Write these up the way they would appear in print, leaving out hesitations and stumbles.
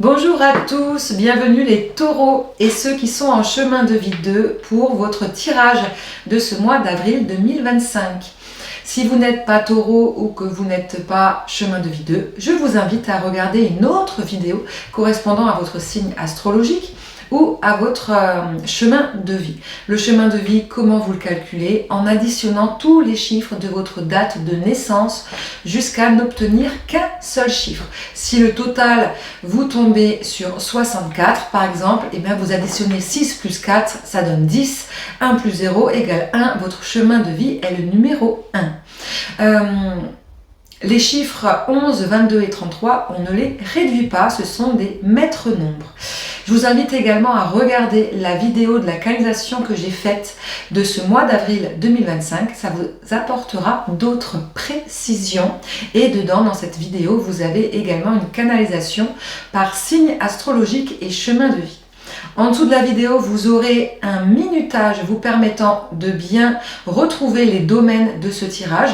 Bonjour à tous, bienvenue les taureaux et ceux qui sont en chemin de vie 2 pour votre tirage de ce mois d'avril 2025. Si vous n'êtes pas taureau ou que vous n'êtes pas chemin de vie 2, je vous invite à regarder une autre vidéo correspondant à votre signe astrologique ou à votre chemin de vie. Le chemin de vie, comment vous le calculez? En additionnant tous les chiffres de votre date de naissance jusqu'à n'obtenir qu'un seul chiffre. Si le total, vous tombez sur 64 par exemple, et bien vous additionnez 6 plus 4, ça donne 10. 1 plus 0 égale 1. Votre chemin de vie est le numéro 1. Les chiffres 11, 22 et 33, on ne les réduit pas, ce sont des maîtres nombres. Je vous invite également à regarder la vidéo de la canalisation que j'ai faite de ce mois d'avril 2025. Ça vous apportera d'autres précisions. Et dedans, dans cette vidéo, vous avez également une canalisation par signe astrologique et chemin de vie. En dessous de la vidéo, vous aurez un minutage vous permettant de bien retrouver les domaines de ce tirage.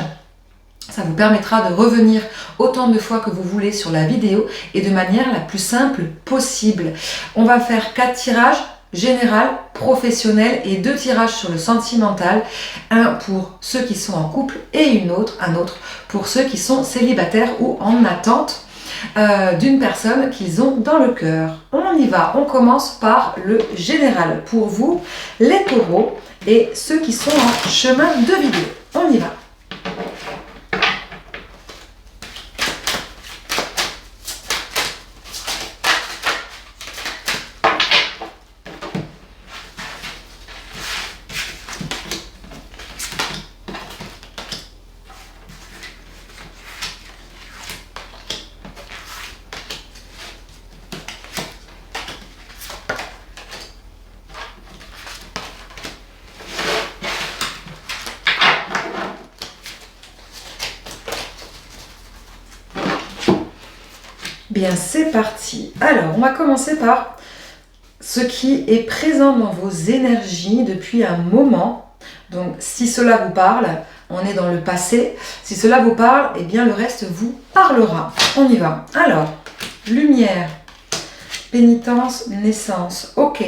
Ça vous permettra de revenir autant de fois que vous voulez sur la vidéo et de manière la plus simple possible. On va faire 4 tirages, général, professionnel et 2 tirages sur le sentimental. Un pour ceux qui sont en couple et un autre pour ceux qui sont célibataires ou en attente d'une personne qu'ils ont dans le cœur. On y va, on commence par le général pour vous, les taureaux et ceux qui sont en chemin de vidéo. On y va. Bien, c'est parti. Alors, on va commencer par ce qui est présent dans vos énergies depuis un moment. Donc, si cela vous parle, on est dans le passé. Si cela vous parle, eh bien, le reste vous parlera. On y va. Alors, lumière, pénitence, naissance. Ok.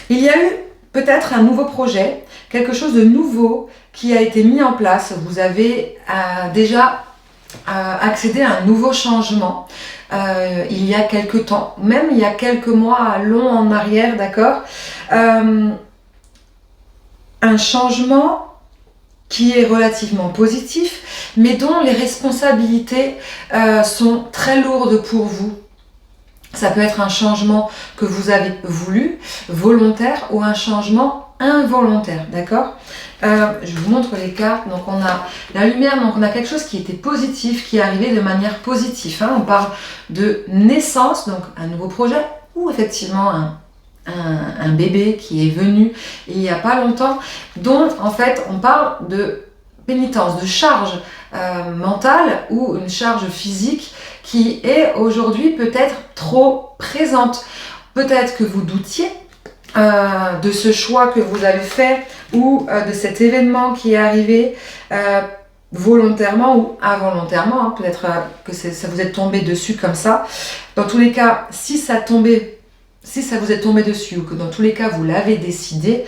Il y a eu peut-être un nouveau projet, quelque chose de nouveau qui a été mis en place. Vous avez déjà accédé à un nouveau changement il y a quelques temps, même il y a quelques mois longs en arrière, d'accord. Un changement qui est relativement positif, mais dont les responsabilités sont très lourdes pour vous. Ça peut être un changement que vous avez voulu, volontaire, ou un changement involontaire, d'accord. Je vous montre les cartes. Donc on a la lumière, donc on a quelque chose qui était positif, qui est arrivé de manière positive. On parle de naissance, donc un nouveau projet, ou effectivement un bébé qui est venu il n'y a pas longtemps, dont en fait on parle de pénitence, de charge mentale ou une charge physique qui est aujourd'hui peut-être trop présente. Peut-être que vous doutiez de ce choix que vous avez fait ou de cet événement qui est arrivé volontairement ou involontairement. Peut-être que ça vous est tombé dessus comme ça. Dans tous les cas, si ça vous est tombé dessus ou que dans tous les cas vous l'avez décidé,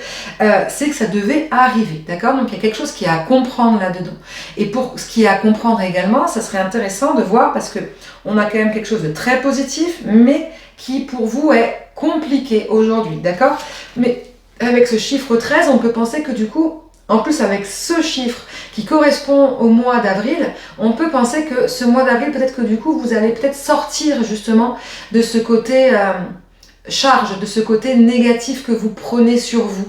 c'est que ça devait arriver, d'accord. Donc il y a quelque chose qui est à comprendre là-dedans. Et pour ce qui est à comprendre également, ça serait intéressant de voir, parce que on a quand même quelque chose de très positif, mais qui pour vous est compliqué aujourd'hui, d'accord. Mais avec ce chiffre 13, on peut penser que du coup, en plus avec ce chiffre qui correspond au mois d'avril, on peut penser que ce mois d'avril, peut-être que du coup, vous allez peut-être sortir justement de ce côté charge, de ce côté négatif que vous prenez sur vous.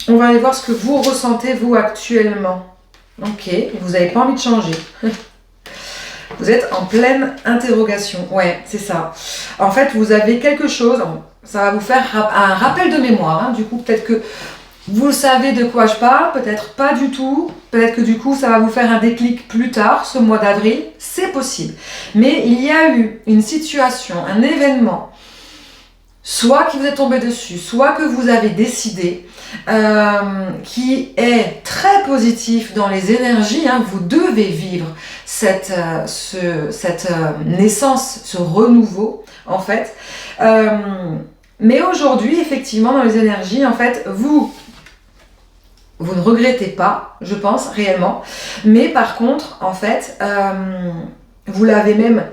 On va aller voir ce que vous ressentez vous actuellement. Ok, vous n'avez pas envie de changer. Vous êtes en pleine interrogation. Ouais, c'est ça. En fait, vous avez quelque chose, ça va vous faire un rappel de mémoire. Du coup, peut-être que vous savez de quoi je parle, peut-être pas du tout. Peut-être que du coup, ça va vous faire un déclic plus tard, ce mois d'avril. C'est possible. Mais il y a eu une situation, un événement soit qui vous est tombé dessus, soit que vous avez décidé, qui est très positif dans les énergies, hein, vous devez vivre cette naissance, ce renouveau en fait. Mais aujourd'hui, effectivement, dans les énergies, en fait, vous ne regrettez pas, je pense, réellement. Mais par contre, en fait, vous l'avez même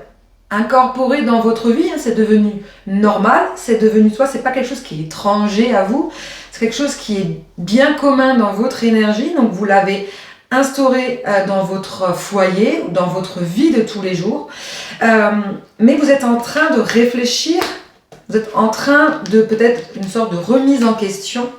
incorporé dans votre vie, hein, c'est devenu normal, c'est devenu toi, c'est pas quelque chose qui est étranger à vous, c'est quelque chose qui est bien commun dans votre énergie, donc vous l'avez instauré dans votre foyer ou dans votre vie de tous les jours. Mais vous êtes en train de réfléchir, vous êtes en train de peut-être une sorte de remise en question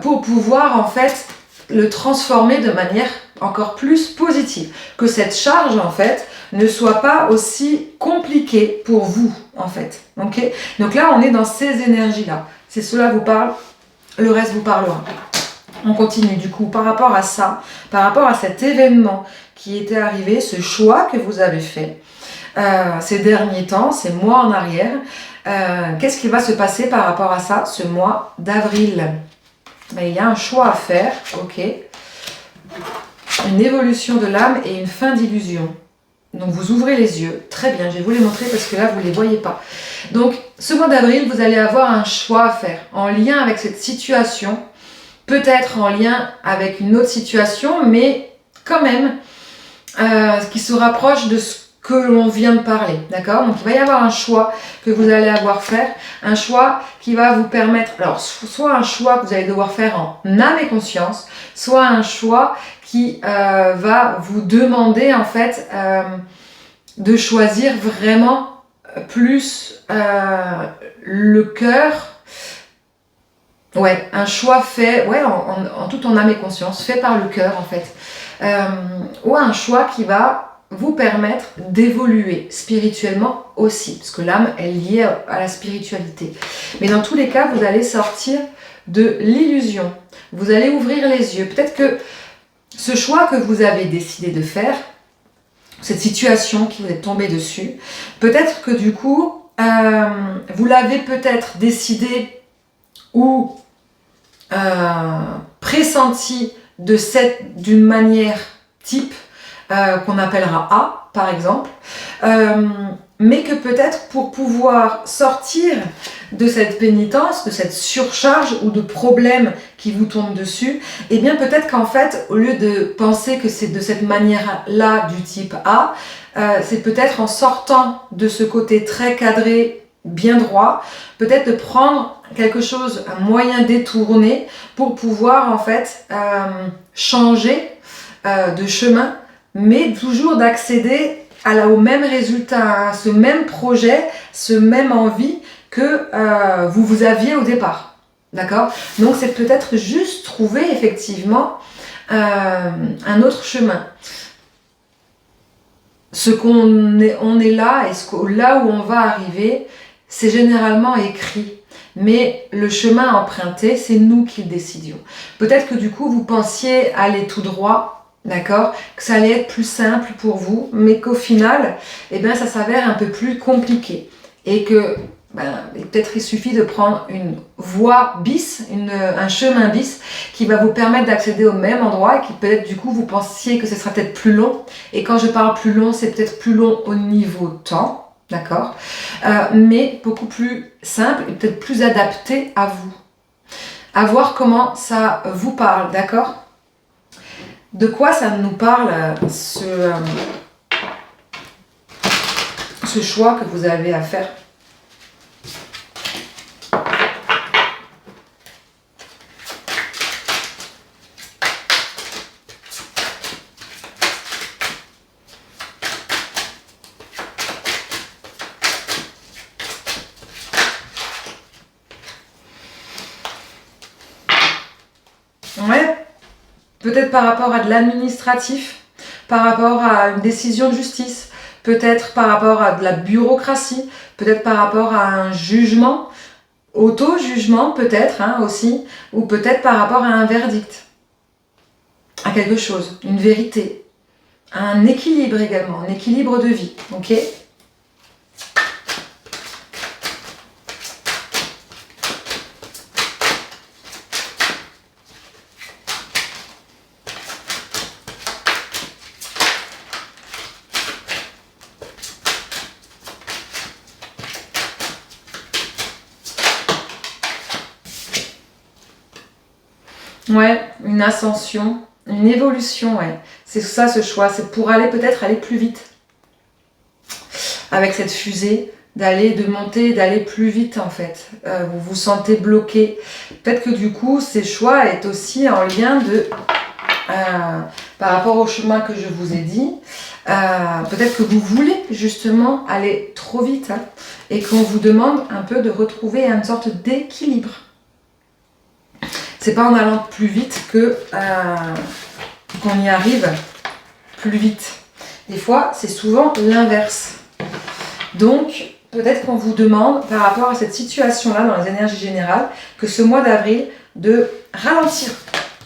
pour pouvoir en fait le transformer de manière encore plus positive. Que cette charge en fait ne soit pas aussi compliquée pour vous en fait. Okay, donc là on est dans ces énergies là. Si cela vous parle, le reste vous parlera. On continue du coup par rapport à ça, par rapport à cet événement qui était arrivé, ce choix que vous avez fait ces derniers temps, ces mois en arrière. Qu'est-ce qui va se passer par rapport à ça ce mois d'avril? Ben, il y a un choix à faire, ok. Une évolution de l'âme et une fin d'illusion. Donc vous ouvrez les yeux, très bien, je vais vous les montrer parce que là vous ne les voyez pas. Donc ce mois d'avril, vous allez avoir un choix à faire en lien avec cette situation, peut-être en lien avec une autre situation, mais quand même qui se rapproche de ce que l'on vient de parler, d'accord? Donc il va y avoir un choix que vous allez avoir faire, un choix qui va vous permettre, alors soit un choix que vous allez devoir faire en âme et conscience, soit un choix qui va vous demander en fait de choisir vraiment plus le cœur. Ouais, un choix fait en toute en âme et conscience, fait par le cœur en fait. Ou un choix qui va vous permettre d'évoluer spirituellement aussi, parce que l'âme est liée à la spiritualité. Mais dans tous les cas, vous allez sortir de l'illusion. Vous allez ouvrir les yeux. Peut-être que ce choix que vous avez décidé de faire, cette situation qui vous est tombée dessus, peut-être que du coup, vous l'avez peut-être décidé ou pressenti d'une manière type qu'on appellera A par exemple, mais que peut-être pour pouvoir sortir de cette pénitence, de cette surcharge ou de problème qui vous tombe dessus, et bien peut-être qu'en fait au lieu de penser que c'est de cette manière-là du type A, c'est peut-être en sortant de ce côté très cadré, bien droit, peut-être de prendre quelque chose, un moyen détourné pour pouvoir en fait changer de chemin, mais toujours d'accéder au même résultat, à ce même projet, ce même envie que vous aviez au départ. D'accord? Donc c'est peut-être juste trouver effectivement un autre chemin. Ce qu'on est, on est là et là où on va arriver, c'est généralement écrit. Mais le chemin emprunté, c'est nous qui le décidions. Peut-être que du coup, vous pensiez aller tout droit, d'accord, que ça allait être plus simple pour vous, mais qu'au final, eh bien, ça s'avère un peu plus compliqué. Et que peut-être il suffit de prendre une voie bis, un chemin bis, qui va vous permettre d'accéder au même endroit et qui peut-être du coup, vous pensiez que ce sera peut-être plus long. Et quand je parle plus long, c'est peut-être plus long au niveau temps. D'accord, mais beaucoup plus simple et peut-être plus adapté à vous. À voir comment ça vous parle, d'accord? De quoi ça nous parle, ce choix que vous avez à faire? Ouais, peut-être par rapport à de l'administratif, par rapport à une décision de justice, peut-être par rapport à de la bureaucratie, peut-être par rapport à un jugement, auto-jugement peut-être aussi, ou peut-être par rapport à un verdict, à quelque chose, une vérité, un équilibre également, un équilibre de vie, ok ? Ouais, une ascension, une évolution, ouais. C'est ça ce choix, c'est pour aller peut-être aller plus vite. Avec cette fusée, de monter, d'aller plus vite en fait. Vous vous sentez bloqué. Peut-être que du coup, ces choix est aussi en lien par rapport au chemin que je vous ai dit. Peut-être que vous voulez justement aller trop vite et qu'on vous demande un peu de retrouver une sorte d'équilibre. C'est pas en allant plus vite qu'on y arrive plus vite. Des fois, c'est souvent l'inverse. Donc, peut-être qu'on vous demande, par rapport à cette situation-là, dans les énergies générales, que ce mois d'avril, de ralentir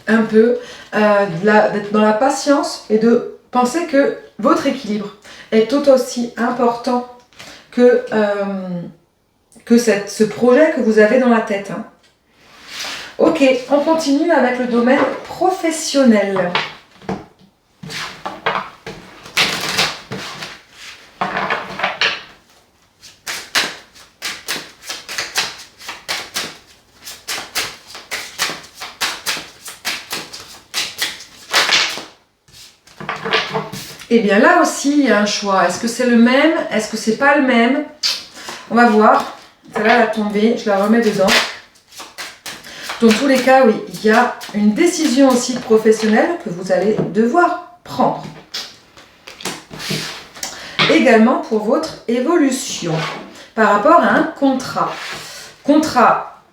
un peu, d'être dans la patience et de penser que votre équilibre est tout aussi important que ce projet que vous avez dans la tête. Ok, on continue avec le domaine professionnel. Et bien là aussi, il y a un choix. Est-ce que c'est le même? Est-ce que c'est pas le même? On va voir. Celle-là, elle a tombé. Je la remets dedans. Dans tous les cas, oui, il y a une décision aussi professionnelle que vous allez devoir prendre. Également pour votre évolution par rapport à un contrat. Contrat,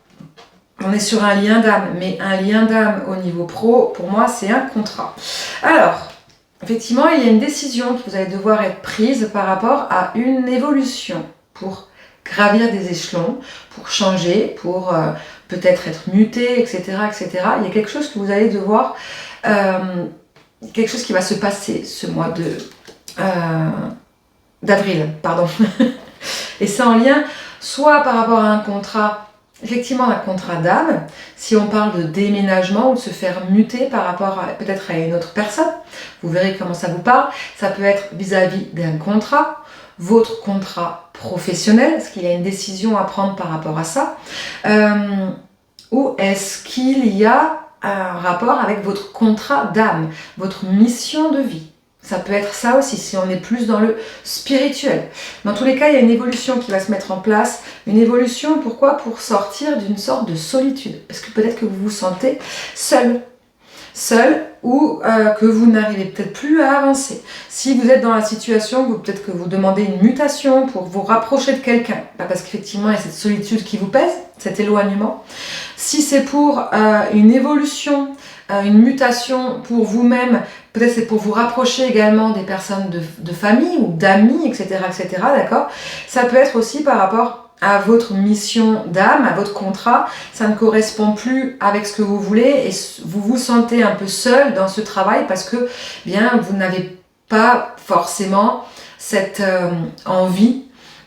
on est sur un lien d'âme, mais un lien d'âme au niveau pro, pour moi, c'est un contrat. Alors, effectivement, il y a une décision qui vous allez devoir être prise par rapport à une évolution pour gravir des échelons, pour changer, pour peut-être être muté, etc., etc. Il y a quelque chose que vous allez devoir... quelque chose qui va se passer ce mois d'avril, pardon. Et c'est en lien soit par rapport à un contrat, effectivement un contrat d'âme, si on parle de déménagement ou de se faire muter par rapport peut-être à une autre personne, vous verrez comment ça vous parle. Ça peut être vis-à-vis d'un contrat, votre contrat professionnel, est-ce qu'il y a une décision à prendre par rapport à ça, ou est-ce qu'il y a un rapport avec votre contrat d'âme, votre mission de vie. Ça peut être ça aussi, si on est plus dans le spirituel. Dans tous les cas, il y a une évolution qui va se mettre en place. Une évolution, pourquoi? Pour sortir d'une sorte de solitude. Parce que peut-être que vous vous sentez seul. Seul ou que vous n'arrivez peut-être plus à avancer. Si vous êtes dans la situation où peut-être que vous demandez une mutation pour vous rapprocher de quelqu'un, parce qu'effectivement il y a cette solitude qui vous pèse, cet éloignement. Si c'est pour une évolution, une mutation pour vous-même, peut-être c'est pour vous rapprocher également des personnes de famille ou d'amis, etc., etc., d'accord? Ça peut être aussi par rapport à votre mission d'âme, à votre contrat, ça ne correspond plus avec ce que vous voulez et vous vous sentez un peu seul dans ce travail parce que bien vous n'avez pas forcément cette envie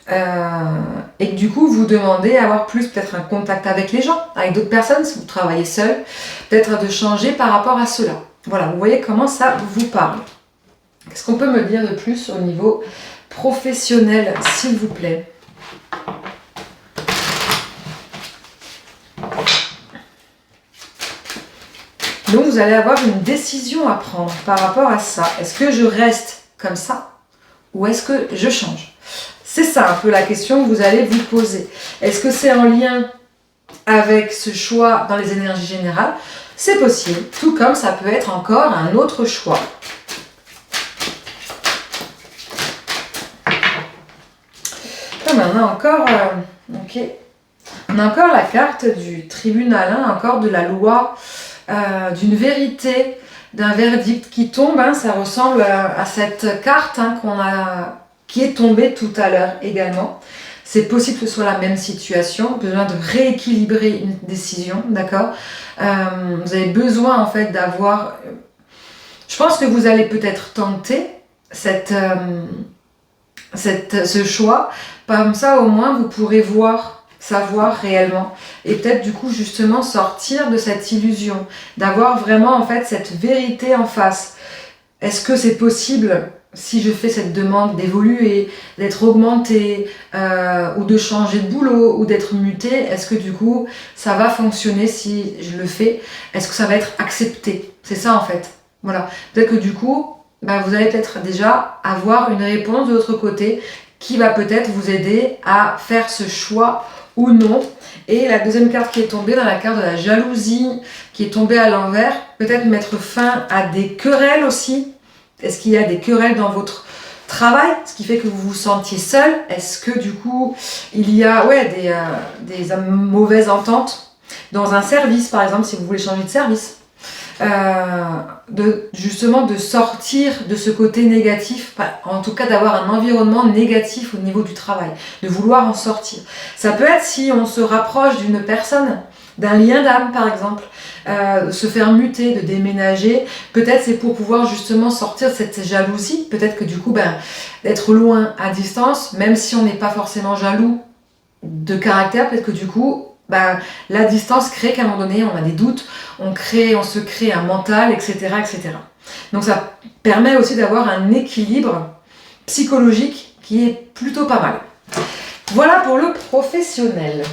et que du coup vous demandez à avoir plus peut-être un contact avec les gens, avec d'autres personnes si vous travaillez seul, peut-être de changer par rapport à cela. Voilà, vous voyez comment ça vous parle. Qu'est-ce qu'on peut me dire de plus au niveau professionnel, s'il vous plaît? Donc vous allez avoir une décision à prendre par rapport à ça. Est-ce que je reste comme ça ou est-ce que je change? C'est ça un peu la question que vous allez vous poser. Est-ce que c'est en lien avec ce choix dans les énergies générales? C'est possible, tout comme ça peut être encore un autre choix. Comme on a encore, ok, on a encore la carte du tribunal, hein, encore de la loi, d'une vérité, d'un verdict qui tombe. Hein, ça ressemble à cette carte hein, qui est tombée tout à l'heure également. C'est possible que ce soit la même situation, besoin de rééquilibrer une décision, d'accord? Vous avez besoin en fait d'avoir... Je pense que vous allez peut-être tenter ce choix, comme ça au moins vous pourrez savoir réellement et peut-être du coup justement sortir de cette illusion, d'avoir vraiment en fait cette vérité en face. Est-ce que c'est possible si je fais cette demande d'évoluer, d'être augmenté, ou de changer de boulot, ou d'être muté, est-ce que du coup ça va fonctionner si je le fais? Est-ce que ça va être accepté? C'est ça en fait. Voilà. Peut-être que du coup, vous allez peut-être déjà avoir une réponse de l'autre côté qui va peut-être vous aider à faire ce choix ou non. Et la deuxième carte qui est tombée, dans la carte de la jalousie, qui est tombée à l'envers, peut-être mettre fin à des querelles aussi. Est-ce qu'il y a des querelles dans votre travail, ce qui fait que vous vous sentiez seul? Est-ce que du coup, il y a des mauvaises ententes dans un service, par exemple, si vous voulez changer de service? Justement de sortir de ce côté négatif, en tout cas d'avoir un environnement négatif au niveau du travail, de vouloir en sortir. Ça peut être si on se rapproche d'une personne, d'un lien d'âme par exemple, se faire muter, de déménager, peut-être c'est pour pouvoir justement sortir de cette jalousie, peut-être que du coup d'être loin à distance, même si on n'est pas forcément jaloux de caractère, peut-être que du coup la distance crée qu'à un moment donné, on a des doutes, on se crée un mental, etc., etc. Donc ça permet aussi d'avoir un équilibre psychologique qui est plutôt pas mal. Voilà pour le professionnel.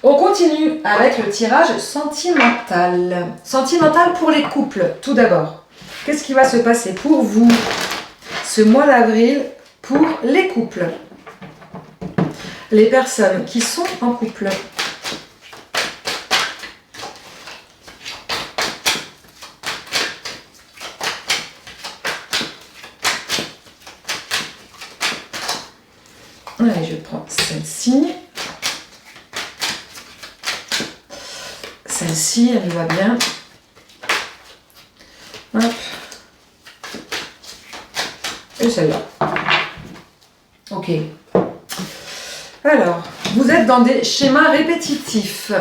On continue avec le tirage sentimental. Sentimental pour les couples, tout d'abord. Qu'est-ce qui va se passer pour vous ce mois d'avril pour les couples? Les personnes qui sont en couple. Allez, je prends celle-ci. Celle-ci, elle va bien. Hop. Et celle-là. Ok. Alors, vous êtes dans des schémas répétitifs.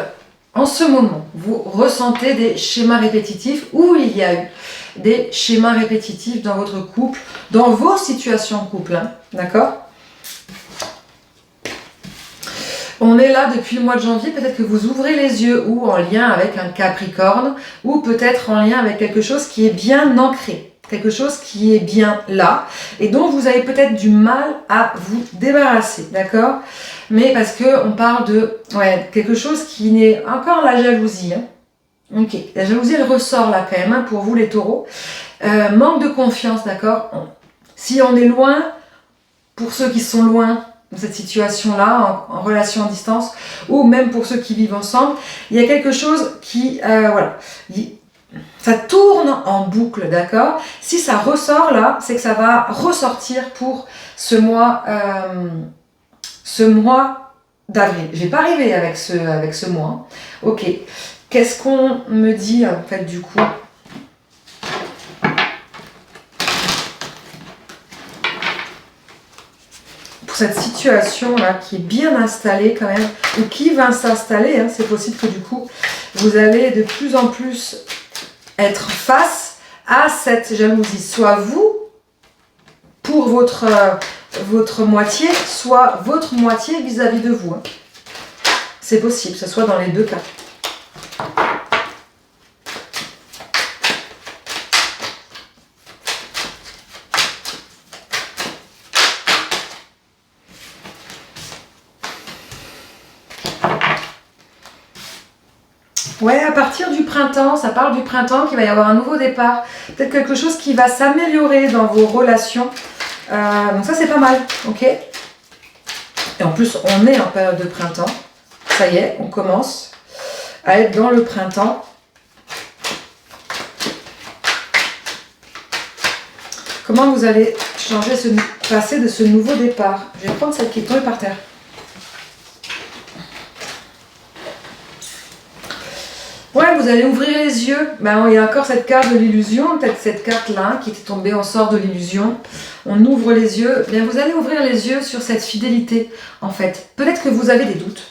En ce moment, vous ressentez des schémas répétitifs ou il y a eu des schémas répétitifs dans votre couple, dans vos situations couple, hein, d'accord? On est là depuis le mois de janvier, peut-être que vous ouvrez les yeux ou en lien avec un Capricorne ou peut-être en lien avec quelque chose qui est bien ancré. Quelque chose qui est bien là et dont vous avez peut-être du mal à vous débarrasser, d'accord? Mais parce que on parle de quelque chose qui n'est encore la jalousie. Hein. Ok, la jalousie elle ressort là quand même hein, pour vous les taureaux. Manque de confiance, d'accord? Si on est loin, pour ceux qui sont loin dans cette situation-là, en relation à distance, ou même pour ceux qui vivent ensemble, il y a quelque chose qui, ça tourne en boucle, d'accord? Si ça ressort là, c'est que ça va ressortir pour ce mois d'avril. Je vais pas arriver avec ce mois. Ok. Qu'est-ce qu'on me dit en fait du coup? Pour cette situation là qui est bien installée quand même, ou qui va s'installer, hein, c'est possible que du coup vous allez de plus en plus être face à cette jalousie, soit vous pour votre moitié, soit votre moitié vis-à-vis de vous. Hein. C'est possible, que ce soit dans les deux cas. Ouais, à partir du printemps, ça parle du printemps, qu'il va y avoir un nouveau départ. Peut-être quelque chose qui va s'améliorer dans vos relations. Donc ça, c'est pas mal, ok? Et en plus, on est en période de printemps. Ça y est, on commence à être dans le printemps. Comment vous allez passer de ce nouveau départ? Je vais prendre celle qui est tombée par terre. Ouais, vous allez ouvrir les yeux. Il y a encore cette carte de l'illusion, peut-être cette carte-là qui était tombée, on sort de l'illusion. On ouvre les yeux. Bien, vous allez ouvrir les yeux sur cette fidélité, en fait. Peut-être que vous avez des doutes.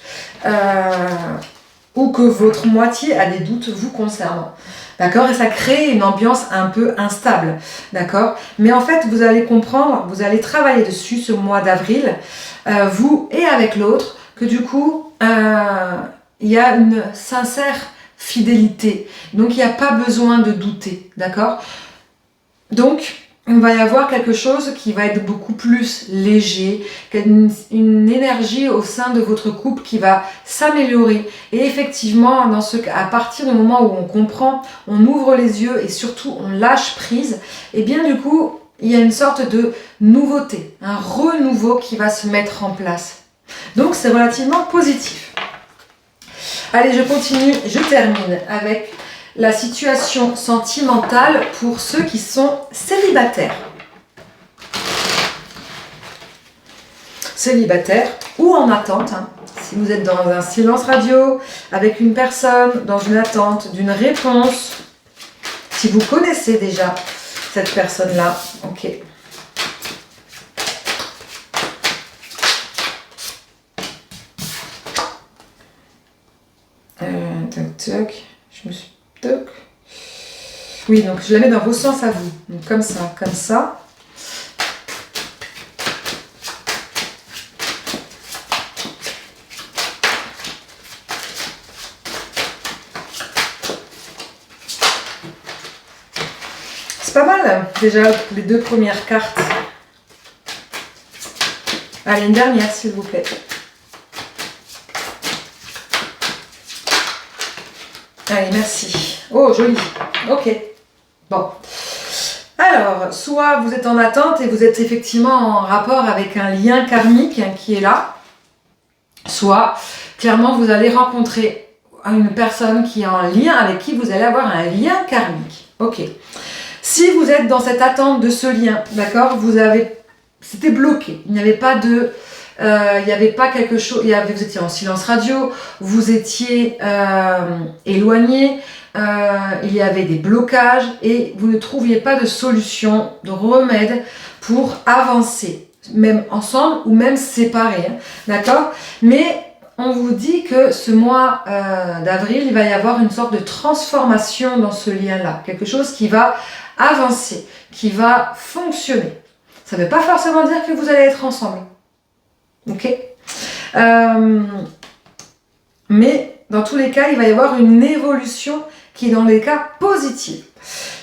Ou que votre moitié a des doutes vous concernant. D'accord? Et ça crée une ambiance un peu instable. D'accord? Mais en fait, vous allez comprendre, vous allez travailler dessus ce mois d'avril, vous et avec l'autre, que du coup, il y a une sincère fidélité. Donc il n'y a pas besoin de douter, d'accord? Donc on va y avoir quelque chose qui va être beaucoup plus léger, une énergie au sein de votre couple qui va s'améliorer. Et effectivement, à partir du moment où on comprend, on ouvre les yeux et surtout on lâche prise, et bien du coup, il y a une sorte de nouveauté, un renouveau qui va se mettre en place. Donc c'est relativement positif. Allez, je continue, je termine avec la situation sentimentale pour ceux qui sont célibataires. Célibataires ou en attente. Si vous êtes dans un silence radio, avec une personne, dans une attente d'une réponse, si vous connaissez déjà cette personne-là, ok. Tac, tac, je me suis... Toc. Oui, donc je la mets dans vos sens à vous. Donc comme ça, comme ça. C'est pas mal déjà les deux premières cartes. Allez, une dernière s'il vous plaît. Allez, merci. Oh, joli. Ok. Bon. Alors, soit vous êtes en attente et vous êtes effectivement en rapport avec un lien karmique qui est là, soit, clairement, vous allez rencontrer une personne qui est en lien, avec qui vous allez avoir un lien karmique. Ok. Si vous êtes dans cette attente de ce lien, d'accord, c'était bloqué. Il n'y avait pas de... il n'y avait pas quelque chose, vous étiez en silence radio, vous étiez éloigné, il y avait des blocages et vous ne trouviez pas de solution, de remède pour avancer, même ensemble ou même séparés, d'accord? Mais on vous dit que ce mois d'avril, il va y avoir une sorte de transformation dans ce lien-là, quelque chose qui va avancer, qui va fonctionner. Ça ne veut pas forcément dire que vous allez être ensemble. Ok, mais dans tous les cas, il va y avoir une évolution qui est dans les cas positifs.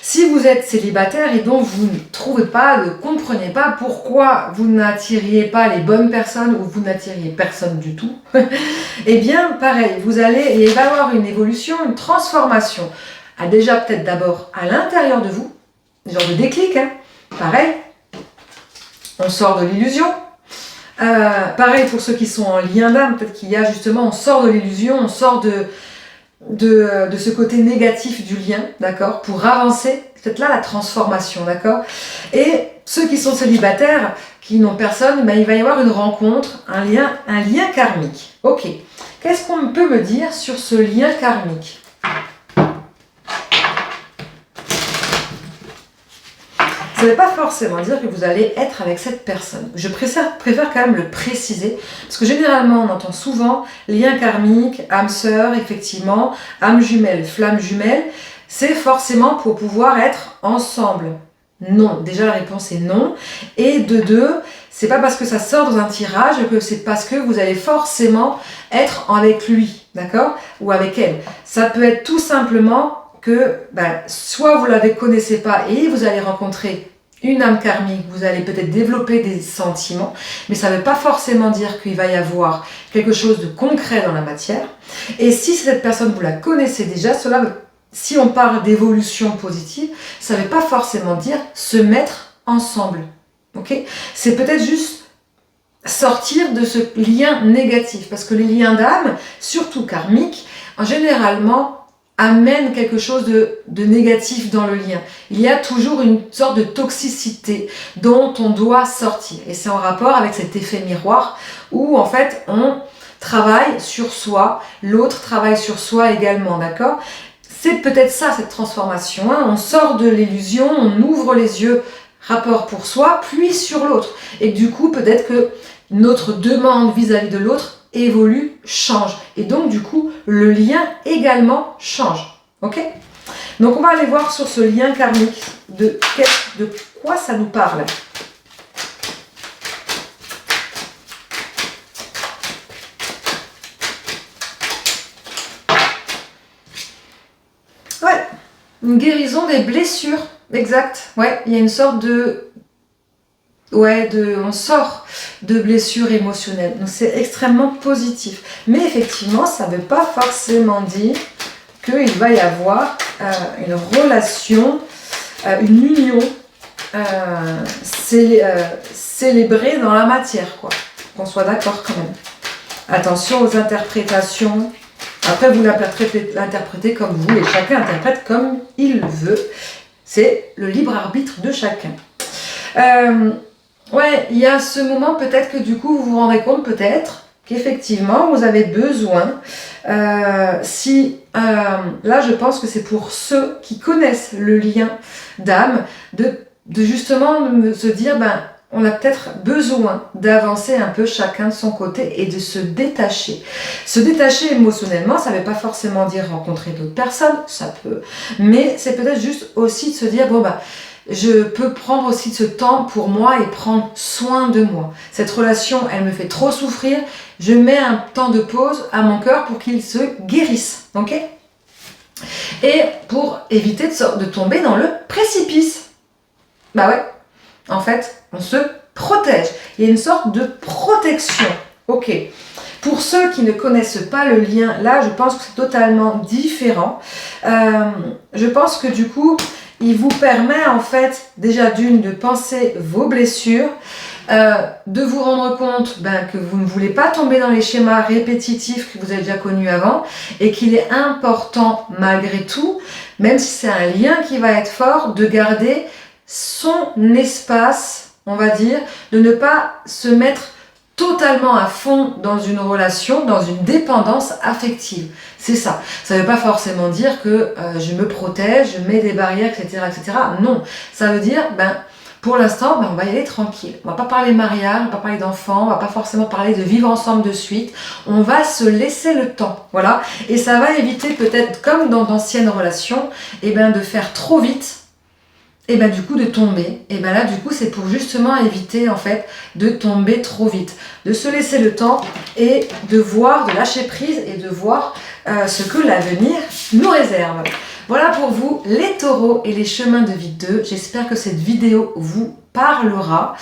Si vous êtes célibataire et donc vous ne trouvez pas, ne comprenez pas pourquoi vous n'attiriez pas les bonnes personnes ou vous n'attiriez personne du tout, eh bien pareil, il va y avoir une évolution, une transformation. Déjà peut-être d'abord à l'intérieur de vous, genre de déclic, pareil, on sort de l'illusion. Pareil pour ceux qui sont en lien d'âme, peut-être qu'il y a justement, on sort de l'illusion, on sort de ce côté négatif du lien, d'accord, pour avancer, peut-être là la transformation, d'accord. Et ceux qui sont célibataires, qui n'ont personne, ben, il va y avoir une rencontre, un lien karmique. Ok, qu'est-ce qu'on peut me dire sur ce lien karmique ? Ça ne veut pas forcément dire que vous allez être avec cette personne. Je préfère quand même le préciser, parce que généralement on entend souvent lien karmique, âme sœur, effectivement, âme jumelle, flamme jumelle, c'est forcément pour pouvoir être ensemble. Non, déjà la réponse est non. Et de deux, c'est pas parce que ça sort dans un tirage que c'est parce que vous allez forcément être avec lui, d'accord? Ou avec elle. Ça peut être tout simplement que soit vous ne la connaissez pas et vous allez rencontrer une âme karmique, vous allez peut-être développer des sentiments, mais ça ne veut pas forcément dire qu'il va y avoir quelque chose de concret dans la matière. Et si cette personne, vous la connaissez déjà, si on parle d'évolution positive, ça ne veut pas forcément dire se mettre ensemble. Okay ? C'est peut-être juste sortir de ce lien négatif, parce que les liens d'âme, surtout karmiques, généralement, amène quelque chose de négatif dans le lien. Il y a toujours une sorte de toxicité dont on doit sortir. Et c'est en rapport avec cet effet miroir où en fait on travaille sur soi, l'autre travaille sur soi également, d'accord ? C'est peut-être ça cette transformation. On sort de l'illusion, on ouvre les yeux, rapport pour soi, puis sur l'autre. Et du coup peut-être que notre demande vis-à-vis de l'autre évolue, change. Et donc, du coup, le lien également change. Ok ? Donc, on va aller voir sur ce lien karmique de quoi ça nous parle. une guérison des blessures, exact. Ouais, il y a une sorte de... Ouais, on sort de blessures émotionnelles. Donc c'est extrêmement positif. Mais effectivement, ça ne veut pas forcément dire qu'il va y avoir une relation, une union célébrée dans la matière, quoi. Qu'on soit d'accord quand même. Attention aux interprétations. Après, vous l'interprétez comme vous et chacun interprète comme il veut. C'est le libre arbitre de chacun. Ouais, il y a ce moment peut-être que du coup vous vous rendez compte peut-être qu'effectivement vous avez besoin, là je pense que c'est pour ceux qui connaissent le lien d'âme, de justement se dire, ben on a peut-être besoin d'avancer un peu chacun de son côté et de se détacher. Se détacher émotionnellement, ça ne veut pas forcément dire rencontrer d'autres personnes, ça peut, mais c'est peut-être juste aussi de se dire, bon bah, je peux prendre aussi ce temps pour moi et prendre soin de moi. Cette relation, elle me fait trop souffrir. Je mets un temps de pause à mon cœur pour qu'il se guérisse. Ok ? Et pour éviter de tomber dans le précipice. Bah ouais, en fait, on se protège. Il y a une sorte de protection. Ok. Pour ceux qui ne connaissent pas le lien, là, je pense que c'est totalement différent. Je pense que du coup, il vous permet en fait déjà d'une de penser vos blessures, de vous rendre compte que vous ne voulez pas tomber dans les schémas répétitifs que vous avez déjà connus avant et qu'il est important malgré tout, même si c'est un lien qui va être fort, de garder son espace, on va dire, de ne pas se mettre totalement à fond dans une relation, dans une dépendance affective. C'est ça. Ça ne veut pas forcément dire que je me protège, je mets des barrières, etc., etc. Non. Ça veut dire, pour l'instant, on va y aller tranquille. On va pas parler mariage, on va pas parler d'enfants, on va pas forcément parler de vivre ensemble de suite. On va se laisser le temps. Voilà. Et ça va éviter peut-être, comme dans d'anciennes relations, de faire trop vite. Et du coup de tomber, et là du coup c'est pour justement éviter en fait de tomber trop vite, de se laisser le temps et de voir, de lâcher prise et de voir ce que l'avenir nous réserve. Voilà pour vous les taureaux et les chemins de vie 2, j'espère que cette vidéo vous parlera.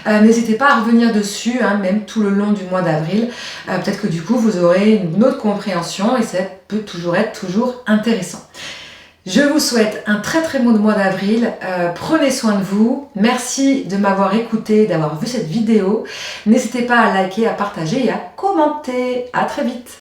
N'hésitez pas à revenir dessus, même tout le long du mois d'avril, peut-être que du coup vous aurez une autre compréhension et ça peut toujours être intéressant. Je vous souhaite un très très bon mois d'avril, prenez soin de vous, merci de m'avoir écouté, d'avoir vu cette vidéo, n'hésitez pas à liker, à partager et à commenter, à très vite.